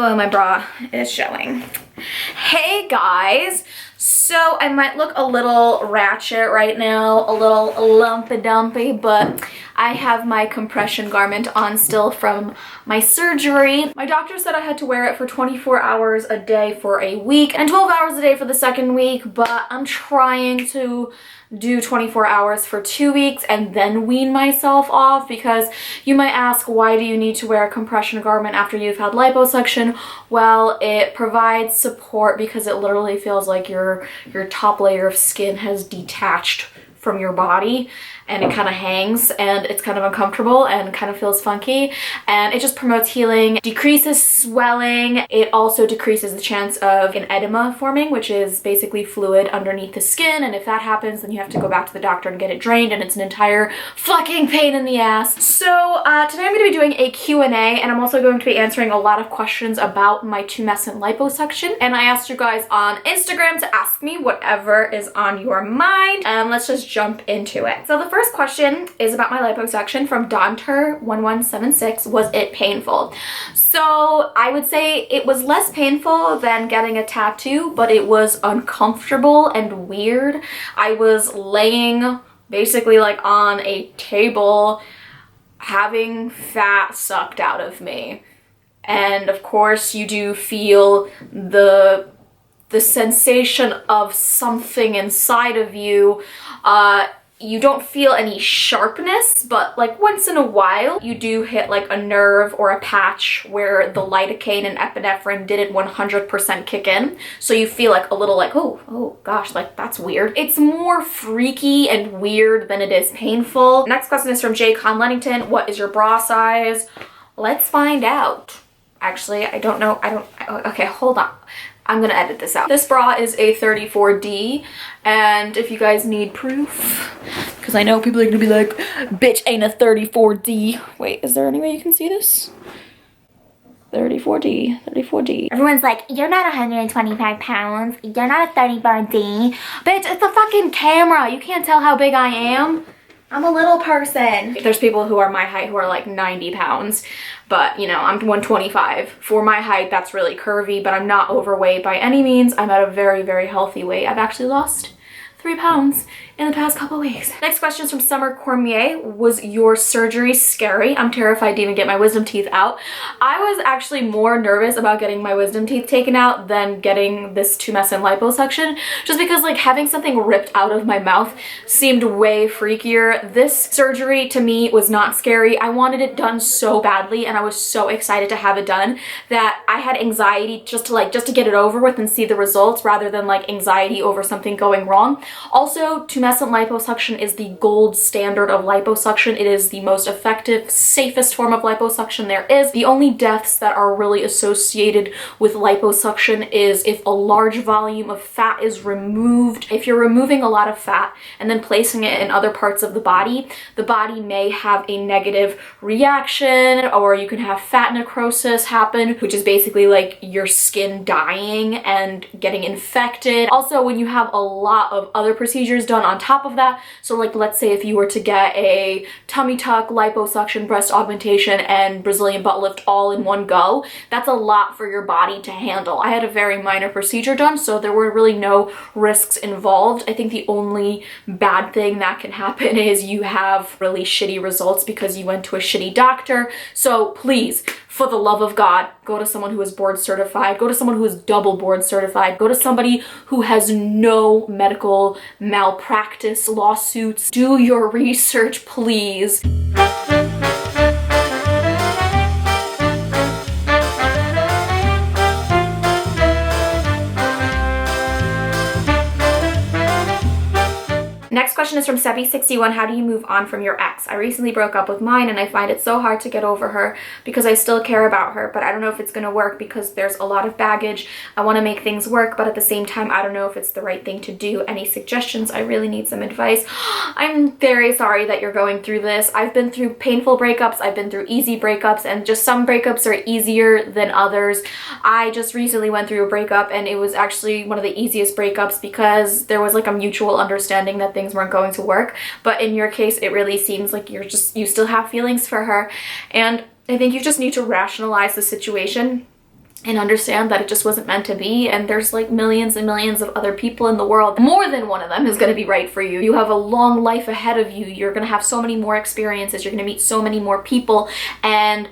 Oh, my bra is showing. Hey guys, so I might look a little ratchet right now, a little lumpy dumpy, but I have my compression garment on still from my surgery. My doctor said I had to wear it for 24 hours a day for a week and 12 hours a day for the second week, but I'm trying to do 24 hours for 2 weeks and then wean myself off, because you might ask, why do you need to wear a compression garment after you've had liposuction? Well, it provides support because it literally feels like your top layer of skin has detached from your body and it kind of hangs and it's kind of uncomfortable and kind of feels funky, and it just promotes healing, decreases swelling. It also decreases the chance of an edema forming, which is basically fluid underneath the skin, and if that happens then you have to go back to the doctor and get it drained, and it's an entire fucking pain in the ass. So today I'm going to be doing a Q&A, and I'm also going to be answering a lot of questions about my tumescent liposuction, and I asked you guys on Instagram to ask me whatever is on your mind, and let's just jump into it. So the first question is about my liposuction from Donter1176. Was it painful? So I would say it was less painful than getting a tattoo, but it was uncomfortable and weird. I was laying basically like on a table having fat sucked out of me. And of course you do feel the sensation of something inside of you. You don't feel any sharpness, but like once in a while you do hit like a nerve or a patch where the lidocaine and epinephrine didn't 100% kick in. So you feel like a little like, oh gosh, like that's weird. It's more freaky and weird than it is painful. Next question is from J. Con Lennington. What is your bra size? Let's find out. Actually, I don't know. Okay, hold on. I'm gonna edit this out. This bra is a 34D, and if you guys need proof, because I know people are gonna be like, bitch ain't a 34D. Wait, is there any way you can see this? 34D. Everyone's like, you're not 125 pounds. You're not a 34D. Bitch, it's a fucking camera. You can't tell how big I am. I'm a little person. There's people who are my height who are like 90 pounds, but you know, I'm 125. For my height, that's really curvy, but I'm not overweight by any means. I'm at a very, very healthy weight. I've actually lost 3 pounds in the past couple weeks. Next question is from Summer Cormier. Was your surgery scary? I'm terrified to even get my wisdom teeth out. I was actually more nervous about getting my wisdom teeth taken out than getting this tumescent liposuction, just because like having something ripped out of my mouth seemed way freakier. This surgery to me was not scary. I wanted it done so badly, and I was so excited to have it done that I had anxiety just to get it over with and see the results, rather than like anxiety over something going wrong. Also, tumescent liposuction is the gold standard of liposuction. It is the most effective, safest form of liposuction there is. The only deaths that are really associated with liposuction is if a large volume of fat is removed. If you're removing a lot of fat and then placing it in other parts of the body may have a negative reaction, or you can have fat necrosis happen, which is basically like your skin dying and getting infected. Also, when you have a lot of other procedures done on top of that, so like let's say if you were to get a tummy tuck, liposuction, breast augmentation, and Brazilian butt lift all in one go, that's a lot for your body to handle. I had a very minor procedure done, so there were really no risks involved. I think the only bad thing that can happen is you have really shitty results because you went to a shitty doctor. So please, for the love of God, go to someone who is board certified, go to someone who is double board certified, go to somebody who has no medical malpractice lawsuits. Do your research, please. Next question is from Sebi61. How do you move on from your ex? I recently broke up with mine and I find it so hard to get over her because I still care about her, but I don't know if it's gonna work because there's a lot of baggage. I want to make things work, but at the same time, I don't know if it's the right thing to do. Any suggestions? I really need some advice. I'm very sorry that you're going through this. I've been through painful breakups. I've been through easy breakups, and just some breakups are easier than others. I just recently went through a breakup and it was actually one of the easiest breakups because there was like a mutual understanding that things weren't going to work. But in your case, it really seems like you still have feelings for her, and I think you just need to rationalize the situation and understand that it just wasn't meant to be, and there's like millions and millions of other people in the world. More than one of them is going to be right for you. You have a long life ahead of you. You're going to have so many more experiences. You're going to meet so many more people, and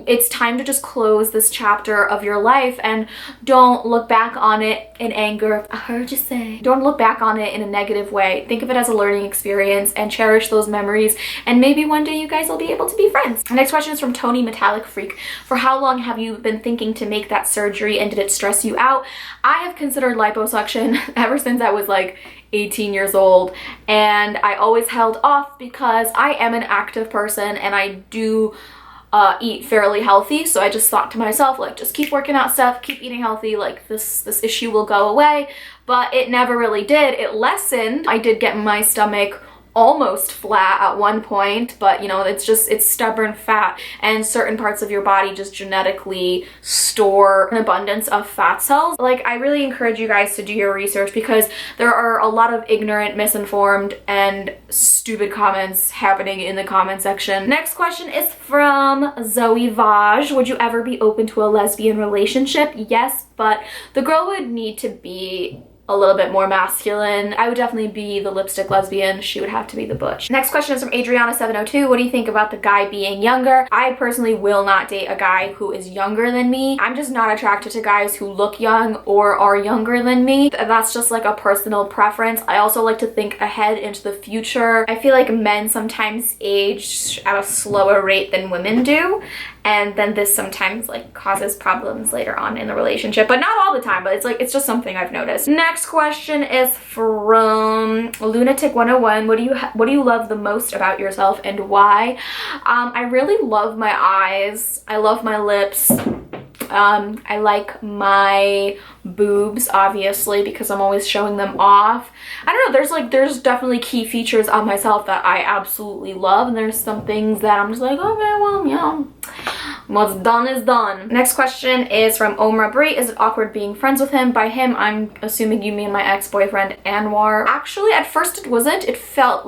it's time to just close this chapter of your life and don't look back on it in anger. I heard you say. Don't look back on it in a negative way. Think of it as a learning experience and cherish those memories, and maybe one day you guys will be able to be friends. Next question is from Tony Metallic Freak. For how long have you been thinking to make that surgery, and did it stress you out? I have considered liposuction ever since I was like 18 years old, and I always held off because I am an active person and I do eat fairly healthy. So I just thought to myself, like, just keep working out stuff, keep eating healthy, like this issue will go away. But it never really did. It lessened. I did get my stomach almost flat at one point, but you know, it's stubborn fat, and certain parts of your body just genetically store an abundance of fat cells. Like, I really encourage you guys to do your research, because there are a lot of ignorant, misinformed, and stupid comments happening in the comment section. Next question is from Zoe Vaj. Would you ever be open to a lesbian relationship? Yes, but the girl would need to be a little bit more masculine. I would definitely be the lipstick lesbian. She would have to be the butch. Next question is from Adriana702. What do you think about the guy being younger? I personally will not date a guy who is younger than me. I'm just not attracted to guys who look young or are younger than me. That's just like a personal preference. I also like to think ahead into the future. I feel like men sometimes age at a slower rate than women do, and then this sometimes like causes problems later on in the relationship, but not all the time, but it's just something I've noticed. Next question is from Lunatic 101. What do you love the most about yourself, and why? I really love my eyes. I love my lips. I like my boobs, obviously, because I'm always showing them off. I don't know, there's definitely key features on myself that I absolutely love, and there's some things that I'm just like, okay, well, you know, what's done is done. Next question is from Omra Brie. Is it awkward being friends with him? By him, I'm assuming you mean my ex-boyfriend Anwar. Actually, at first it wasn't. It felt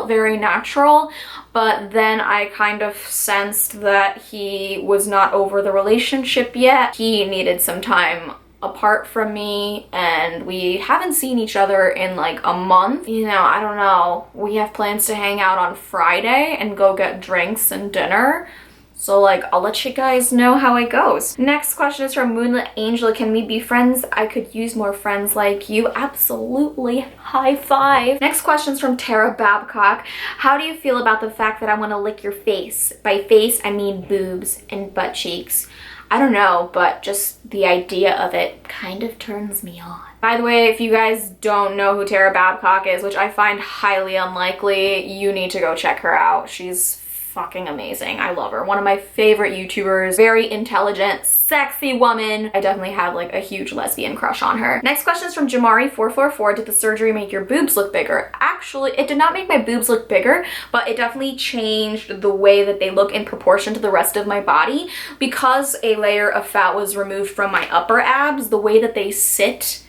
very natural, but then I kind of sensed that he was not over the relationship yet. He needed some time apart from me, and we haven't seen each other in like a month. You know, I don't know. We have plans to hang out on Friday and go get drinks and dinner. So like, I'll let you guys know how it goes. Next question is from Moonlit Angel. Can we be friends? I could use more friends like you. Absolutely. High five. Next question is from Tara Babcock. How do you feel about the fact that I want to lick your face? By face, I mean boobs and butt cheeks. I don't know, but just the idea of it kind of turns me on. By the way, if you guys don't know who Tara Babcock is, which I find highly unlikely, you need to go check her out. She's fucking amazing. I love her. One of my favorite YouTubers. Very intelligent, sexy woman. I definitely have like a huge lesbian crush on her. Next question is from Jamari444. Did the surgery make your boobs look bigger? Actually, it did not make my boobs look bigger, but it definitely changed the way that they look in proportion to the rest of my body. Because a layer of fat was removed from my upper abs, the way that they sit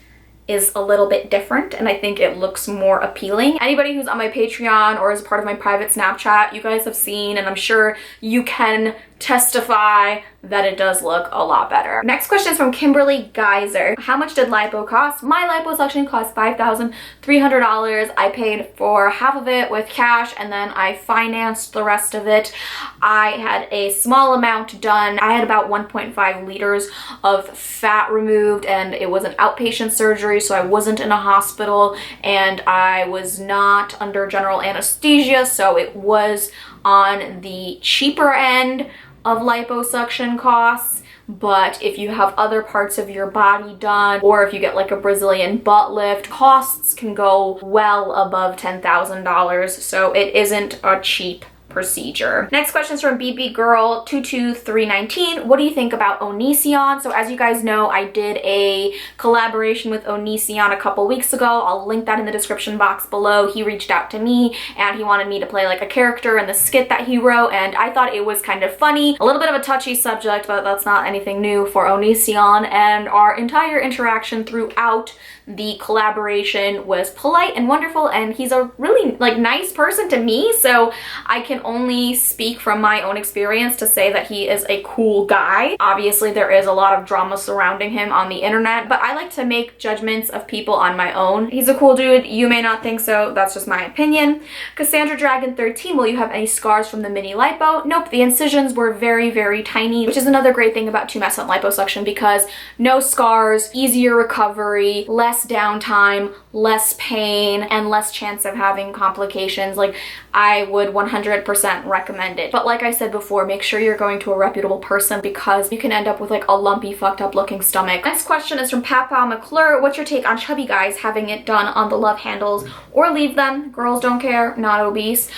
is a little bit different, and I think it looks more appealing. Anybody who's on my Patreon or is part of my private Snapchat, you guys have seen, and I'm sure you can testify that it does look a lot better. Next question is from Kimberly Geyser. How much did lipo cost? My liposuction cost $5,300. I paid for half of it with cash, and then I financed the rest of it. I had a small amount done. I had about 1.5 liters of fat removed, and it was an outpatient surgery, so I wasn't in a hospital, and I was not under general anesthesia, so it was on the cheaper end of liposuction costs. But if you have other parts of your body done, or if you get like a Brazilian butt lift, costs can go well above $10,000, so it isn't a cheap procedure. Next question is from BB Girl 22319. What do you think about Onision? So as you guys know, I did a collaboration with Onision a couple weeks ago. I'll link that in the description box below. He reached out to me and he wanted me to play like a character in the skit that he wrote, and I thought it was kind of funny. A little bit of a touchy subject, but that's not anything new for Onision, and our entire interaction throughout the collaboration was polite and wonderful, and he's a really like nice person to me, so I can only speak from my own experience to say that he is a cool guy. Obviously, there is a lot of drama surrounding him on the internet, but I like to make judgments of people on my own. He's a cool dude. You may not think so. That's just my opinion. Cassandra Dragon 13, will you have any scars from the mini lipo? Nope, the incisions were very, very tiny, which is another great thing about 2 liposuction because no scars, easier recovery, less downtime, less pain, and less chance of having complications. Like, I would 100% recommend it. But like I said before, make sure you're going to a reputable person because you can end up with like a lumpy, fucked up looking stomach. Next question is from Papa McClure. What's your take on chubby guys having it done on the love handles or leave them? Girls don't care, not obese.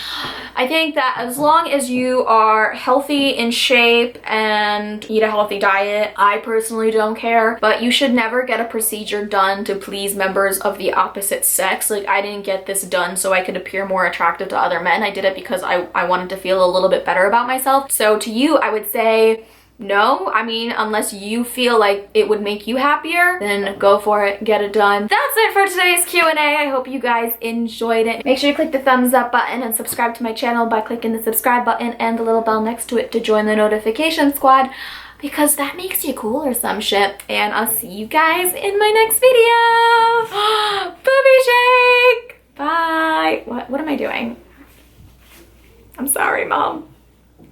I think that as long as you are healthy, in shape, and eat a healthy diet, I personally don't care. But you should never get a procedure done to please members of the opposite sex. Like, I didn't get this done so I could appear more attractive to other men. I did it because I wanted to feel a little bit better about myself. So to you, I would say no. I mean, unless you feel like it would make you happier, then go for it, get it done. That's it for today's Q&A. I hope you guys enjoyed it. Make sure you click the thumbs up button and subscribe to my channel by clicking the subscribe button and the little bell next to it to join the notification squad, because that makes you cool or some shit. And I'll see you guys in my next video. Booby shake! Bye! What am I doing? I'm sorry, Mom.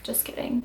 Just kidding.